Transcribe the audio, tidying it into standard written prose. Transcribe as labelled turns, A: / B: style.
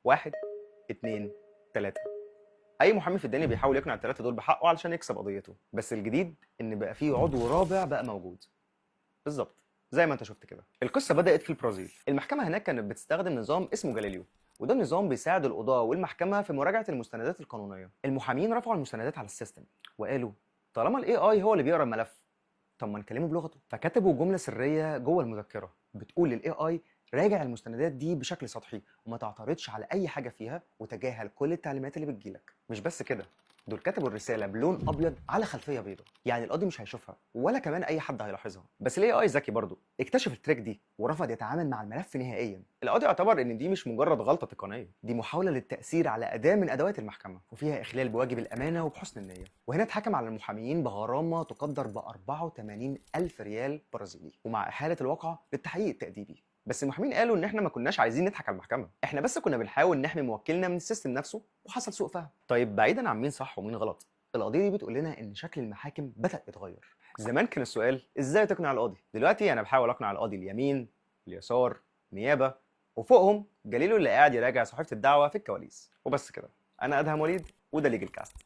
A: 1 2 3. اي محامي في الدنيا بيحاول يقنع الثلاثه دول بحقه علشان يكسب قضيته، بس الجديد ان بقى فيه عضو رابع بقى موجود. بالظبط زي ما انت شفت كده. القصه بدات في البرازيل. المحكمه هناك كانت بتستخدم نظام اسمه جاليليو، وده نظام بيساعد القضاه والمحكمه في مراجعه المستندات القانونيه. المحامين رفعوا المستندات على السيستم وقالوا طالما الاي اي هو اللي بيقرا الملف، طب ما نكلمه بلغته. فكتبوا جمله سريه جوه المذكره بتقول للاي اي راجع المستندات دي بشكل سطحي وما تعترضش على اي حاجه فيها وتجاهل كل التعليمات اللي بتجيلك. مش بس كده، دول كتبوا الرساله بلون ابيض على خلفيه بيضاء، يعني القاضي مش هيشوفها ولا كمان اي حد هيلاحظها. بس الاي اي ذكي برضه اكتشف التريك دي ورفض يتعامل مع الملف نهائيا. القاضي اعتبر ان دي مش مجرد غلطه تقنيه، دي محاوله للتاثير على اداه من ادوات المحكمه وفيها اخلال بواجب الامانه وبحسن النيه. وهنا اتحكم على المحاميين بغرامه تقدر ب 84 الف ريال برازيلي، ومع احاله الواقعه للتحقيق التاديبي. بس المحامين قالوا ان احنا ما كناش عايزين نضحك على المحكمه، احنا بس كنا بنحاول نحمي موكلنا من السيستم نفسه وحصل سوء فهم. طيب بعيدا عن مين صح ومين غلط، القضيه دي بتقول لنا ان شكل المحاكم بدا يتغير. زمان كان السؤال ازاي تقنع القاضي، دلوقتي انا بحاول اقنع القاضي اليمين، اليسار، نيابه، وفوقهم جليله اللي قاعد يراجع صحيفه الدعوه في الكواليس. وبس كده. انا ادهم وليد وده ليجل كاست.